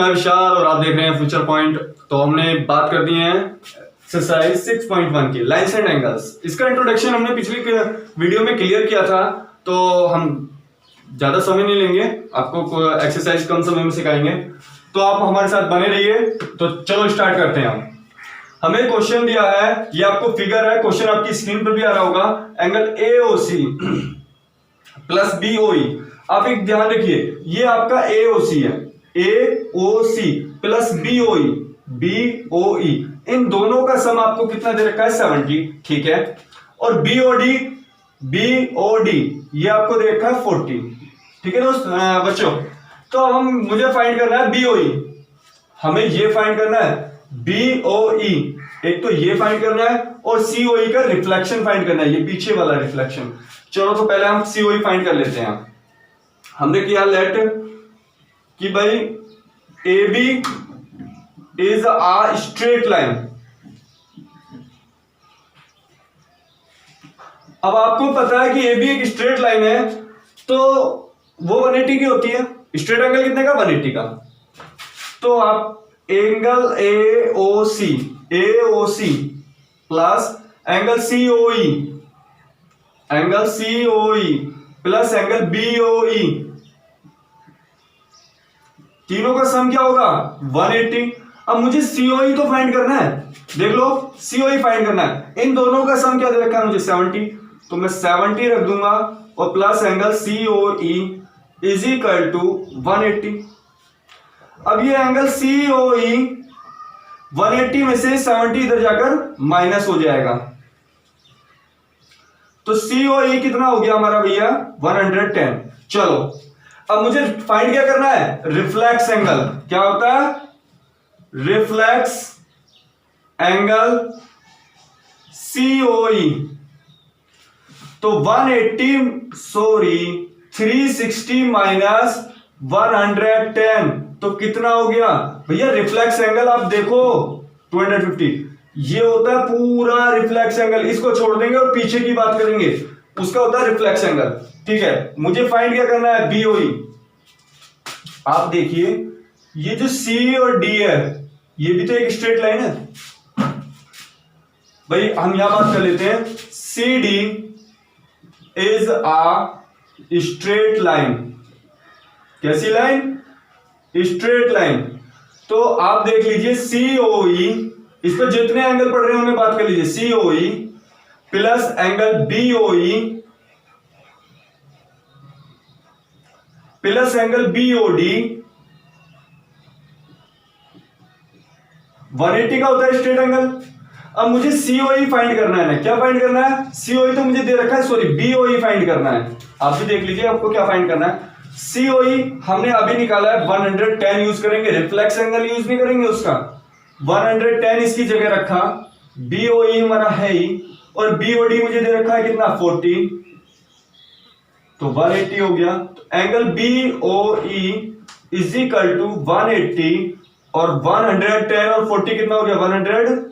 मैं विशाल और आप देख रहे हैं फ्यूचर पॉइंट। तो हमने बात कर दी है एक्सरसाइज 6.1 की लाइन्स एंड एंगल्स। इसका इंट्रोडक्शन हमने पिछली वीडियो में क्लियर किया था, तो हम ज्यादा समय नहीं लेंगे, आपको एक्सरसाइज कम समय में सिखाएंगे, तो आप हमारे साथ बने रहिए। तो चलो स्टार्ट करते हैं। हम हमें क्वेश्चन दिया है, ये आपको फिगर है, क्वेश्चन आपकी स्क्रीन पर भी आ रहा होगा। Angle AOC plus BOE। आप एक ध्यान रखिए, ये आपका AOC है, AOC प्लस BOE, इन दोनों का सम आपको कितना दे रखा है 70, ठीक है। और BOD ये आपको दे रखा है 40, ठीक है दोस्त बच्चों। तो मुझे फाइंड करना है BOE, हमें ये फाइंड करना है BOE, एक तो ये फाइंड करना है और COE का रिफ्लेक्शन फाइंड करना है, ये पीछे वाला रिफ्लेक्शन। चलो तो पहले हम COE फाइंड कर लेते हैं। हमने किया लेट कि भाई AB is a straight line. अब आपको पता है कि AB एक स्ट्रेट लाइन है, तो वो 180 की होती है। स्ट्रेट एंगल कितने का 180 का। तो आप angle AOC plus angle COE plus angle BOE, तीनों का सम क्या होगा 180। अब मुझे COE तो फाइंड करना है, देख लो COE फाइंड करना है। इन दोनों का सम क्या दे रखा है मुझे 70, तो मैं 70 रख दूंगा और plus angle COE is equal to 180। अब ये एंगल COE 180 में से 70 इधर जाकर माइनस हो जाएगा, तो COE कितना हो गया हमारा भैया 110। चलो अब मुझे फाइंड क्या करना है, रिफ्लेक्स एंगल। क्या होता है रिफ्लेक्स एंगल COE। तो 360 माइनस 110, तो कितना हो गया भैया रिफ्लेक्स एंगल। आप देखो 250, ये होता है पूरा रिफ्लेक्स एंगल। इसको छोड़ देंगे और पीछे की बात करेंगे, उसका होता है रिफ्लेक्स एंगल, ठीक है। मुझे फाइंड क्या करना है BOE। आप देखिए ये जो C और D है, ये भी तो एक स्ट्रेट लाइन है भाई। हम यहां बात कर लेते हैं, CD is a straight line. कैसी लाइन, स्ट्रेट लाइन। तो आप देख लीजिए COE, इस पर जितने एंगल पड़ रहे हैं उन्हें बात कर लीजिए, COE plus angle BOE plus angle BOD। 180 का होता है स्ट्रेट एंगल। अब मुझे COE फाइंड करना है ना, क्या फाइंड करना है, COE तो मुझे दे रखा है, सॉरी BOE फाइंड करना है। आप भी देख लीजिए आपको क्या फाइंड करना है। COE हमने अभी निकाला है 110 यूज करेंगे, रिफ्लेक्स एंगल यूज नहीं करेंगे उसका। 110 इसकी जगह रखा, BOE हमारा है ही, और BOD मुझे दे रखा है कितना 40, तो 180 हो गया। तो angle BOE is equal to 180 और 110 और 40 कितना हो गया 150।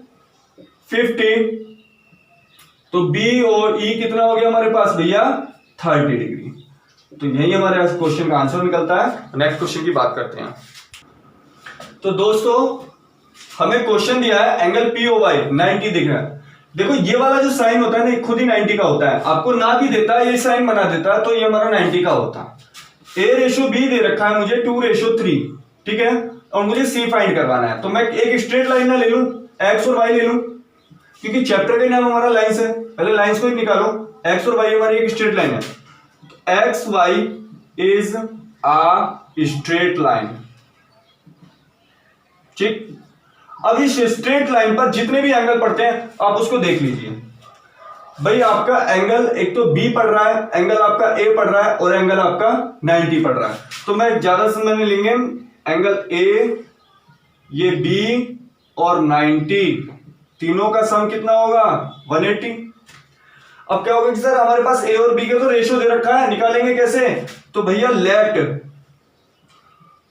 तो BOE कितना हो गया हमारे पास भैया 30 डिग्री। तो यही हमारे क्वेश्चन का आंसर निकलता है। नेक्स्ट क्वेश्चन की बात करते हैं। तो दोस्तों हमें क्वेश्चन दिया है एंगल POY 90 दिख रहा है। देखो ये वाला जो साइन होता है ना, खुद ही 90 का होता है। आपको ना भी देता है, ये साइन बना देता है, तो ये हमारा 90 का होता है। A/B दे रखा है मुझे 2/3, ठीक है। और मुझे C फाइंड करवाना है, तो मैं एक स्ट्रेट लाइन ना ले लूं, X और Y ले लूं, क्योंकि चैप्टर का नाम हमारा लाइंस है। पहले लाइंस को ही निकालो, X और Y हमारी एक स्ट्रेट लाइन है। XY is a straight line, ठीक। अब इस स्ट्रेट लाइन पर जितने भी एंगल पड़ते हैं आप उसको देख लीजिए भाई। आपका एंगल एक तो B पड़ रहा है, एंगल आपका A पड़ रहा है, और एंगल आपका 90 पड़ रहा है। तो मैं ज्यादा समय नहीं लेंगे, एंगल A, ये B और 90, तीनों का सम कितना होगा 180। अब क्या होगा कि सर हमारे पास A और B का तो रेशियो दे रखा है, निकालेंगे कैसे। तो भैया लेट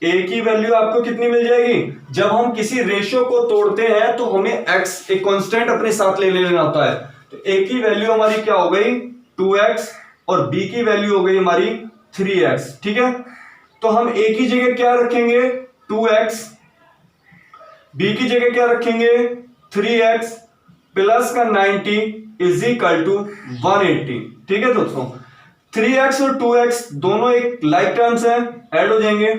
A की वैल्यू आपको कितनी मिल जाएगी, जब हम किसी रेशियो को तोड़ते हैं तो हमें X एक कांस्टेंट अपने साथ ले लेना होता है। तो A की वैल्यू हमारी क्या हो गई 2x और B की वैल्यू हो गई हमारी 3x, ठीक है। तो हम A की जगह क्या रखेंगे 2x, b की जगह क्या रखेंगे 3x प्लस का 90 इज इक्वल टू 180। ठीक है दोस्तों, 3x और 2x दोनों एक लाइक टर्म्स हैं, ऐड हो जाएंगे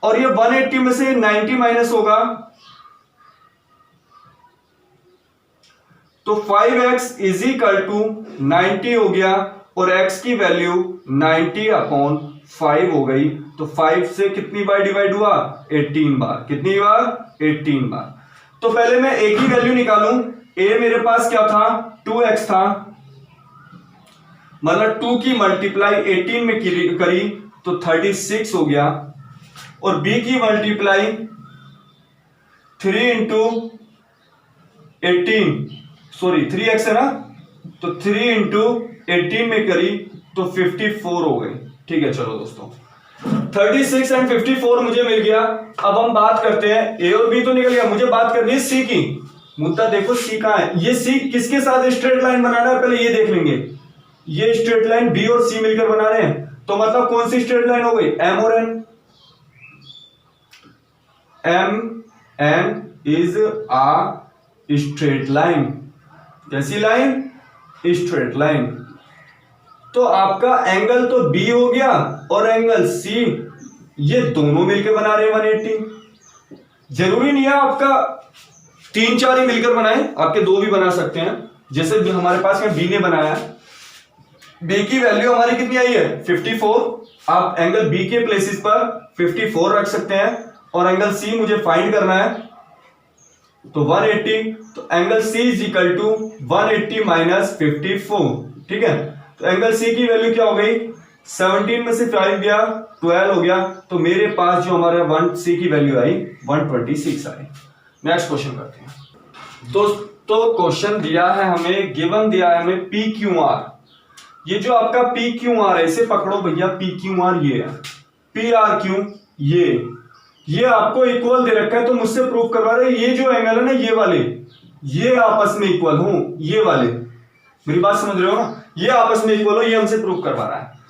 और ये 180 में से 90 माइनस होगा तो 5x इज इक्वल टू 90 हो गया और x की वैल्यू 90/5 हो गई। तो 5 से कितनी बार डिवाइड हुआ 18 बार। कितनी बार 18 बार। तो पहले मैं a की वैल्यू निकालूं। a मेरे पास क्या था 2x था, मतलब 2 की मल्टीप्लाई 18 में करी तो 36 हो गया और b की मल्टीप्लाई 3 इंटू 18 सॉरी 3x है ना, तो 3 इंटू 18 में करी तो 54 हो गई। ठीक है चलो दोस्तों, 36 एंड 54 मुझे मिल गया। अब हम बात करते हैं a और b तो निकल गया, मुझे बात करनी है c की। मुद्दा देखो c कहां है, ये c किसके साथ स्ट्रेट लाइन बनाना है पहले ये देख लेंगे। ये स्ट्रेट लाइन b और c मिलकर बना रहे हैं, तो मतलब कौन सी स्ट्रेट लाइन हो गई m और n। m is a straight line. कैसी लाइन स्ट्रेट लाइन। तो आपका एंगल तो b हो गया और एंगल c, ये दोनों मिलकर बना रहे हैं 180। जरूरी नहीं है आपका 3-4 ही मिलकर बनाए, आपके 2 भी बना सकते हैं, जैसे हमारे पास में b ने बनाया। b की वैल्यू हमारी कितनी आई है 54। आप एंगल b के प्लेसेस पर 54 रख सकते हैं और एंगल c मुझे फाइंड करना है तो 180। तो angle c is equal to 180 minus 54। ठीक है, तो एंगल c की वैल्यू क्या हो गई 17 में से 5 गया 12 हो गया। तो मेरे पास जो हमारे 1c की वैल्यू आई 126 आई। नेक्स्ट क्वेश्चन करते हैं। तो क्वेश्चन दिया है हमें, गिवन दिया है हमें पी क्यू आर। ये जो आपका पी क्यू आर है इसे पकड़ो भैया, पी क्यू आर ये है, पी आर क्यू ये आपको इक्वल दे रखा है, तो मुझसे प्रूफ करवा रहे ये जो एंगल है ना ये वाले, ये आपस में इक्वल हो, ये वाले, मेरी बात समझ रहे हो ना, ये आपस में इक्वल हो, ये हमसे प्रूफ करवा रहा है।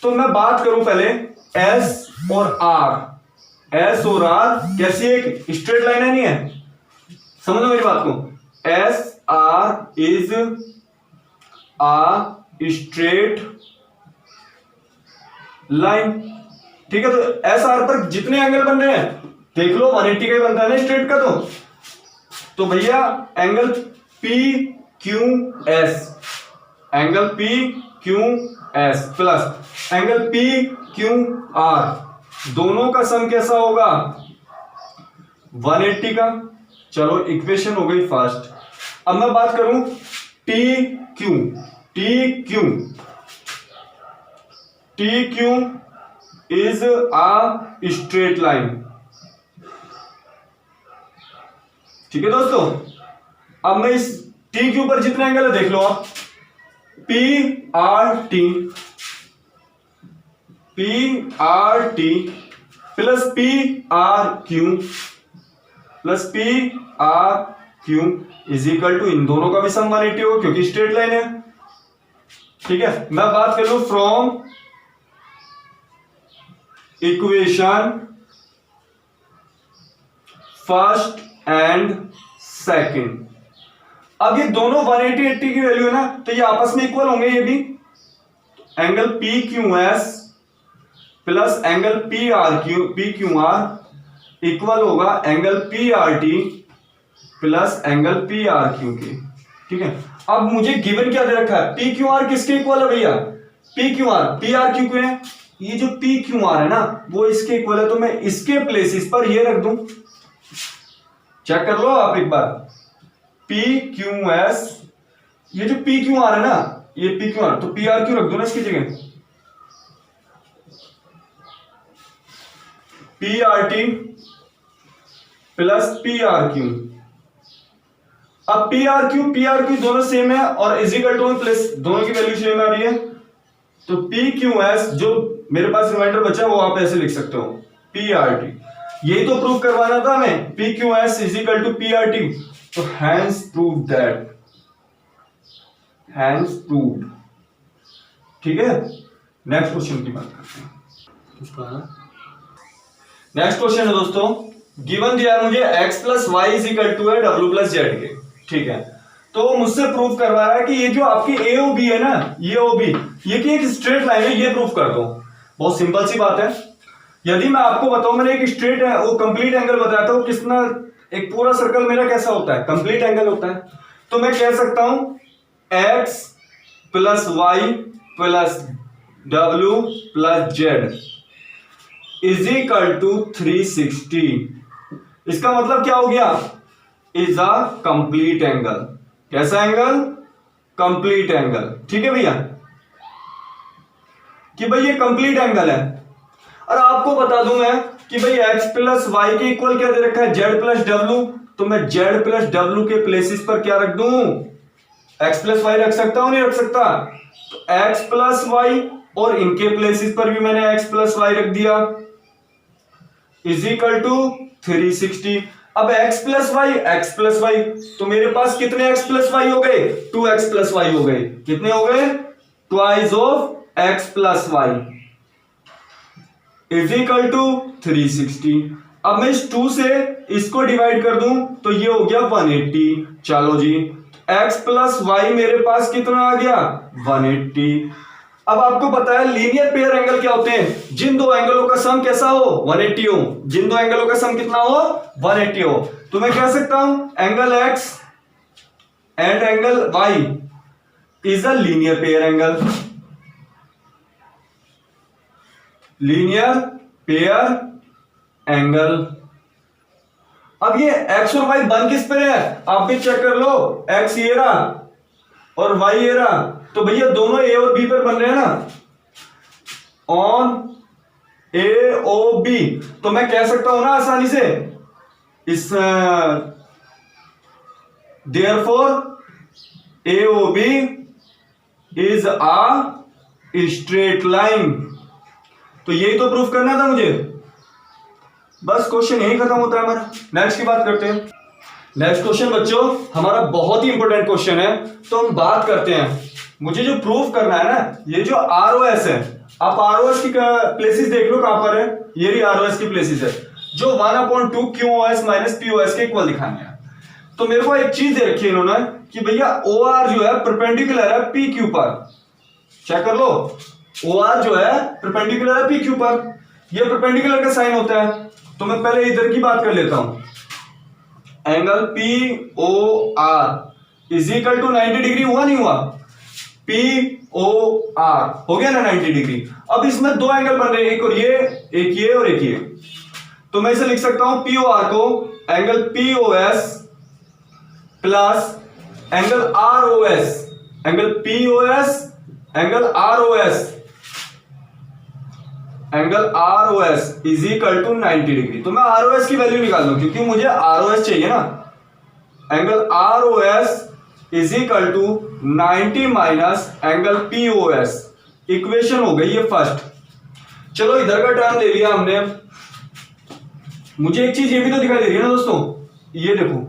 तो मैं बात करूं पहले एस और आर। एस और आर कैसी एक स्ट्रेट लाइन है, नहीं है, समझो मेरी बात को। S R is uh straight line. ठीक है, तो एस आर पर जितने एंगल बन रहे हैं देख लो 180 का ही बनता है ना स्ट्रेट का। तो भैया angle P Q S, angle P Q S plus angle P Q are, दोनों का सम कैसा होगा 180 का। चलो इक्वेशन हो गई फर्स्ट। अब मैं बात करूं T Q is uh straight line. ठीक है दोस्तों, अब मैं इस टी क्यू पर जितने एंगल है देख लो आप, P R T plus P R Q is equal to, इन दोनों का भी सम 180 होगा क्योंकि स्ट्रेट लाइन है। ठीक है, मैं बात कर लूं from equation first and second. अब ये दोनों 180 80 की वैल्यू है ना, तो ये आपस में इक्वल होंगे। ये भी angle P Q S plus angle P Q R equal होगा angle P R T plus angle P R Q के। ठीक है, अब मुझे गिवन क्या दे रखा है, पी क्यू आर किसके इक्वल है भैया, P Q R P R Q के। ये जो पी क्यू आर है ना वो इसके इक्वल है, तो मैं इसके प्लेसेस पर ये रख दूं। चेक कर लो आप एक बार, पी क्यू एस, ये जो पी क्यू आर है ना ये पी क्यू आर, तो पी आर क्यू रख दो ना इसकी जगह, P R T plus P R Q. अब पी आर क्यू दोनों सेम है और इजिकल टू प्लस दोनों की वैल्यू सेम आ रही है, तो पी क्यू एस जो मेरे पास रिमाइंडर बचा वो आप ऐसे लिख सकते हो पी आर टी। यही तो प्रूव करवाना था हमें, P Q S is equal to P R T. तो hence prove that, hence proved. ठीक है, नेक्स्ट क्वेश्चन की बात करते हैं। नेक्स्ट क्वेश्चन है दोस्तों, गिवन दिया मुझे x plus y is equal to है w प्लस जेड के, ठीक है। तो मुझसे प्रूफ करवा रहा है कि ये जो आपकी ए ओ बी है ना, ये ओ बी, ये की एक स्ट्रेट लाइन है, ये प्रूफ कर दो। बहुत सिंपल सी बात है। यदि मैं आपको बताऊं, मैंने एक स्ट्रेट है वो कंप्लीट एंगल बताया था, वो कितना, एक पूरा सर्कल मेरा कैसा होता है, कंप्लीट एंगल होता है। तो मैं कह सकता हूं x plus y plus w plus z is equal to 360। इसका मतलब क्या हो गया, इज अ कंप्लीट एंगल। कैसा एंगल, कंप्लीट एंगल, ठीक है भैया, कि भाई ये कंप्लीट एंगल है। और आपको बता दूं मैं कि भाई x प्लस वाई के इक्वल क्या दे रखा है, z प्लस डब्ल्यू। तो मैं z प्लस डब्ल्यू के प्लेसेस पर क्या रख दूं, x प्लस वाई रख सकता हूं, नहीं रख सकता। तो x प्लस वाई और इनके प्लेसेस पर भी मैंने x प्लस वाई रख दिया, इज इक्वल टू 360। अब x प्लस वाई, तो मेरे पास कितने x प्लस वाई हो गए, 2x प्लस वाई हो गए। कितने हो गए, twice of x plus y is equal to 360। अब मैं इस 2 से इसको डिवाइड कर दूं तो ये हो गया 180। चलो जी, x प्लस वाई मेरे पास कितना आ गया, 180। अब आपको पता है लीनियर पेयर एंगल क्या होते हैं, जिन दो एंगलों का सम कैसा हो, 180 हो। जिन दो एंगलों का सम कितना हो, 180 हो। तो मैं कह सकता हूं angle x and angle y is a linear pair angle. Linear pair angle. अब ये x और y बन किस पर है, आप भी चेक कर लो। x ये रहा और y ये रहा, तो भैया दोनों a और b पर बन रहे हैं ना, ऑन a o b। तो मैं कह सकता हूं ना आसानी से, इस therefore a o b is a straight line. तो यही तो प्रूफ करना था मुझे, बस क्वेश्चन यही खत्म होता है हमारा। नेक्स्ट की बात करते हैं। नेक्स्ट क्वेश्चन बच्चों हमारा बहुत ही इंपॉर्टेंट क्वेश्चन है, तो हम बात करते हैं। मुझे जो प्रूफ करना है ना, ये जो ROS है, आप ROS की प्लेसेस देख लो कहां पर है, ये भी ROS की प्लेसेस है, जो 1/2 QoS माइनस POS के इक्वल दिखानी है। तो मेरे को एक चीज दे रखी है इन्होंने कि भैया OR जो है परपेंडिकुलर है PQ पर। चेक कर लो, OR जो है परपेंडिकुलर है PQ पर। ये परपेंडिकुलर का साइन होता है। तो मैं पहले इधर की बात कर लेता हूं, angle POR is equal to 90 degree हुआ नहीं हुआ, POR हो गया ना 90 डिग्री। अब इसमें दो एंगल बन रहे हैं, एक और ये, एक ये और एक ये। तो मैं इसे लिख सकता हूं POR को angle POS plus angle ROS, angle POS angle ROS is equal to 90 degree. तो मैं ROS की वैल्यू निकाल लूं क्योंकि मुझे ROS चाहिए ना। Angle ROS is equal to 90 minus angle POS। Equation हो गई ये फर्स्ट। चलो इधर का टर्म ले लिया हमने। मुझे एक चीज ये भी तो दिखाई दे रही है ना दोस्तों, ये देखो,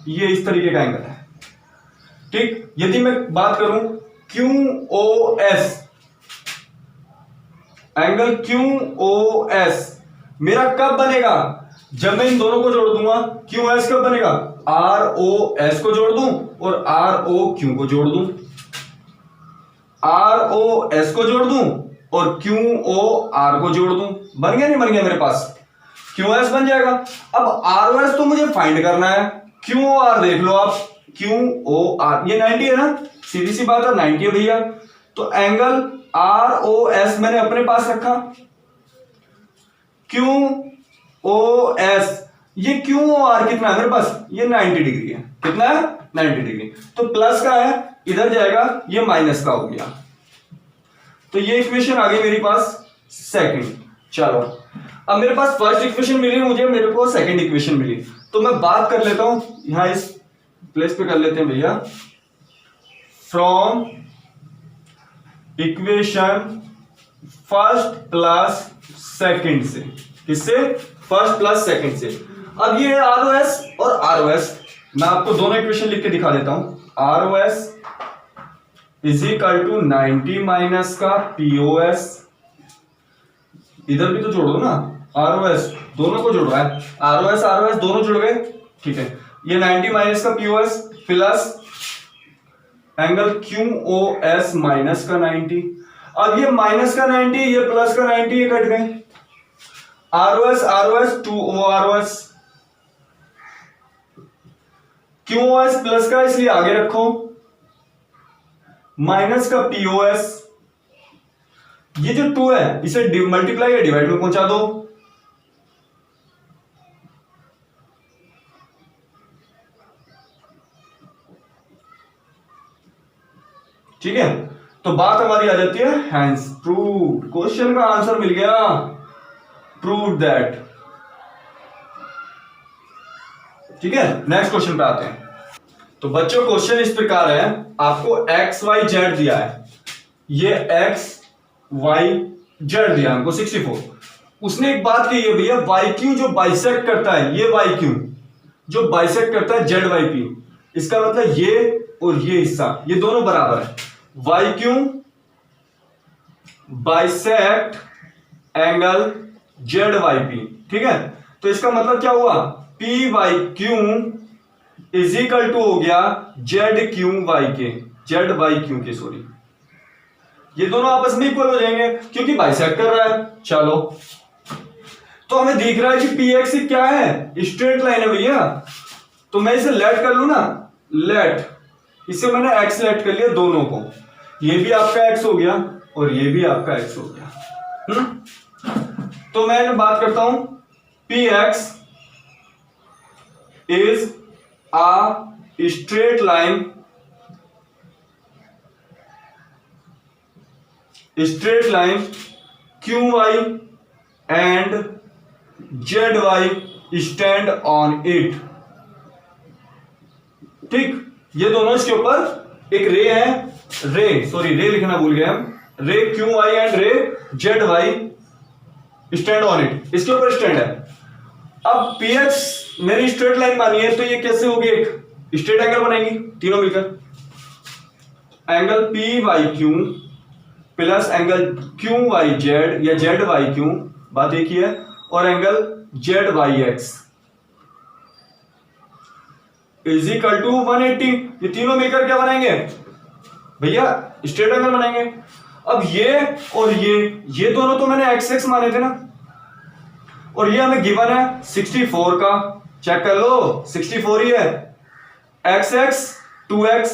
ये इस तरीके का एंगल है, ठीक। यदि मैं बात करूं QoS, एंगल QoS मेरा कब बनेगा, जब मैं इन दोनों को जोड़ दूंगा। QoS कब बनेगा, ROS को जोड़ दूं और ROQ को जोड़ दूं, ROS को जोड़ दूं और QOR को जोड़ दूं। बन गया नहीं बन गया, मेरे पास QoS बन जाएगा। अब ROS तो मुझे फाइंड करना है, QOR देख लो आप, QOR ये 90 है ना, सीधी सी बात है 90 है भैया। तो एंगल ROS मैंने अपने पास रखा, QOS ये QOR कितना है मेरे पास, ये 90 डिग्री है। कितना है, 90 डिग्री। तो प्लस का है, इधर जाएगा, ये माइनस का हो गया। तो ये इक्वेशन आ गई मेरे पास सेकंड। चलो अब मेरे पास फर्स्ट इक्वेशन मिली मुझे, मेरे को सेकंड इक्वेशन मिली। तो मैं बात कर लेता हूं, यहां इस प्लेस पे कर लेते हैं भैया, from equation first plus second से। किससे, फर्स्ट प्लस सेकंड से। अब ये ROS और ROS, मैं आपको दोनों इक्वेशन लिख के दिखा देता हूं। ROS is equal to 90 minus का POS, इधर भी तो जोड़ दो ना, ROS दोनों को जुड़ रहा है, ROS दोनों जुड़ गए, ठीक है। ये 90 माइनस का POS plus angle QOS minus का 90। अब ये माइनस का 90 ये प्लस का 90 ये कट गए, ROS 2OROS, QOS प्लस का इसलिए आगे रखो, माइनस का POS, ये जो 2 है इसे मल्टीप्लाई या डिवाइड में पहुंचा दो, ठीक है। तो बात हमारी आ जाती है हैंस प्रूव्ड, क्वेश्चन का आंसर मिल गया, प्रूव दैट, ठीक है। नेक्स्ट क्वेश्चन पे आते हैं। तो बच्चों क्वेश्चन इस प्रकार है, आपको XYZ दिया है, ये XYZ दिया हमको 64। उसने एक बात कही है भैया, YQ जो बाइसेक्ट करता है, ये YQ जो बाइसेक्ट करता है ZYP, इसका मतलब ये और ये हिस्सा ये दोनों बराबर है, YQ बाइसेक्ट एंगल ZYP, ठीक है। तो इसका मतलब क्या हुआ, PYQ इज इक्वल टू हो गया ZYQ के, सॉरी, ये दोनों आपस में इक्वल हो जाएंगे क्योंकि बाइसेक्ट कर रहा है। चलो, तो हमें दिख रहा है कि PX क्या है, स्ट्रेट लाइन है भैया, तो मैं इसे लेट कर लू ना, लेट, इसे मैंने X लेट कर लिया दोनों को, ये भी आपका X हो गया और ये भी आपका X हो गया। तो मैं बात करता हूं, PX is a straight line QY and ZY stand on it, ठीक। ये दोनों इसके ऊपर एक रे है, रे लिखना भूल गए हम, रे QY एंड रे ZY स्टैंड ऑन इट, इसके ऊपर स्टैंड है। अब PX मेरी स्ट्रेट लाइन मानी है, तो ये कैसे होगी, एक स्ट्रेट एंगल बनेगी तीनों मिलकर, angle PYQ plus angle QYZ या ZYQ, बात एक ही है, और angle ZYX is equal to 180। ये तीनों मिलकर क्या बनाएंगे भैया, स्ट्रेट एंगल बनाएंगे। अब ये और ये दोनों तो मैंने XX माने थे ना, और ये हमें गिवन है 64 का, चेक कर लो 64 ही है, XX 2X,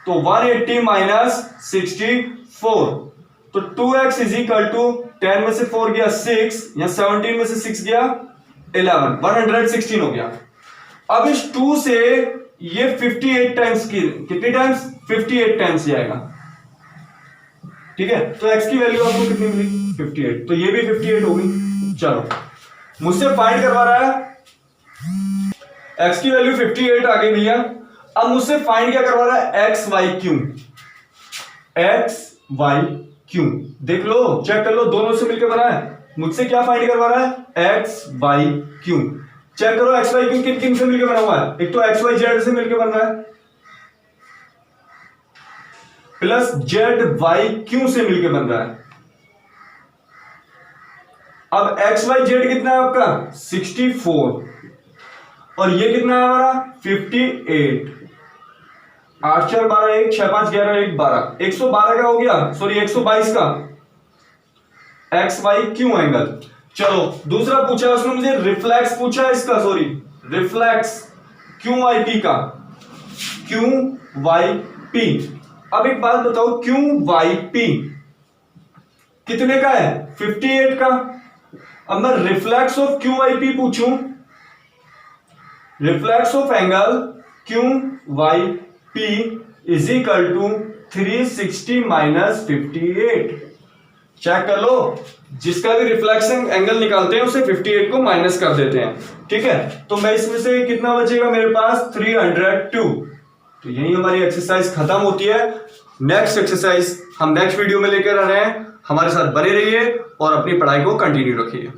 तो 180 माइनस 64, तो 2X इज इक्वल टू 10 में से 4 गया 6, या 17 में से 6 गया 11, 116 हो गया। अब इस 2 से ये 58 टाइम्स की, कितनी टाइम्स, 58 टाइम्स जाएगा, ठीक है। तो x की वैल्यू आपको कितनी मिली, 58, तो ये भी 58 होगी। चलो, मुझसे फाइंड करवा रहा है, x की वैल्यू 58 आ गई भैया। अब मुझसे फाइंड क्या करवा रहा है, XYQ, देख लो, चेक कर लो, दोनों से मिलकर बना है। मुझसे क्या फाइंड करवा रहा है, XYQ, चेक करो XYQ किन किन से मिलकर बना हुआ है, एक तो XYZ से मिलकर बन रहा है, प्लस ZYQ से मिलकर बन रहा है। अब XYZ कितना है आपका, 64, और ये कितना है हमारा, 58, 8 4 12, 1 6 5 11 1 12, 112 का हो गया, सॉरी 122 का XYQ एंगल। चलो, दूसरा पूछा उसने मुझे रिफ्लेक्स पूछा इसका, सॉरी रिफ्लेक्स QYP का, QYP। अब एक बात बताओ, QYP कितने का है, 58 का। अब मैं रिफ्लेक्स ऑफ QYP पूछूं, reflex of angle QYP is equal to 360 minus 58, check कर लो, जिसका भी रिफ्लेक्शन एंगल निकालते हैं उसे 58 को माइनस कर देते हैं, ठीक है। तो मैं इसमें से कितना बचेगा मेरे पास, 302। तो यही हमारी एक्सरसाइज खत्म होती है। नेक्स्ट एक्सरसाइज हम नेक्स्ट वीडियो में लेकर आ रहे हैं, हमारे साथ बने रहिए और अपनी पढ़ाई को कंटिन्यू रखिए।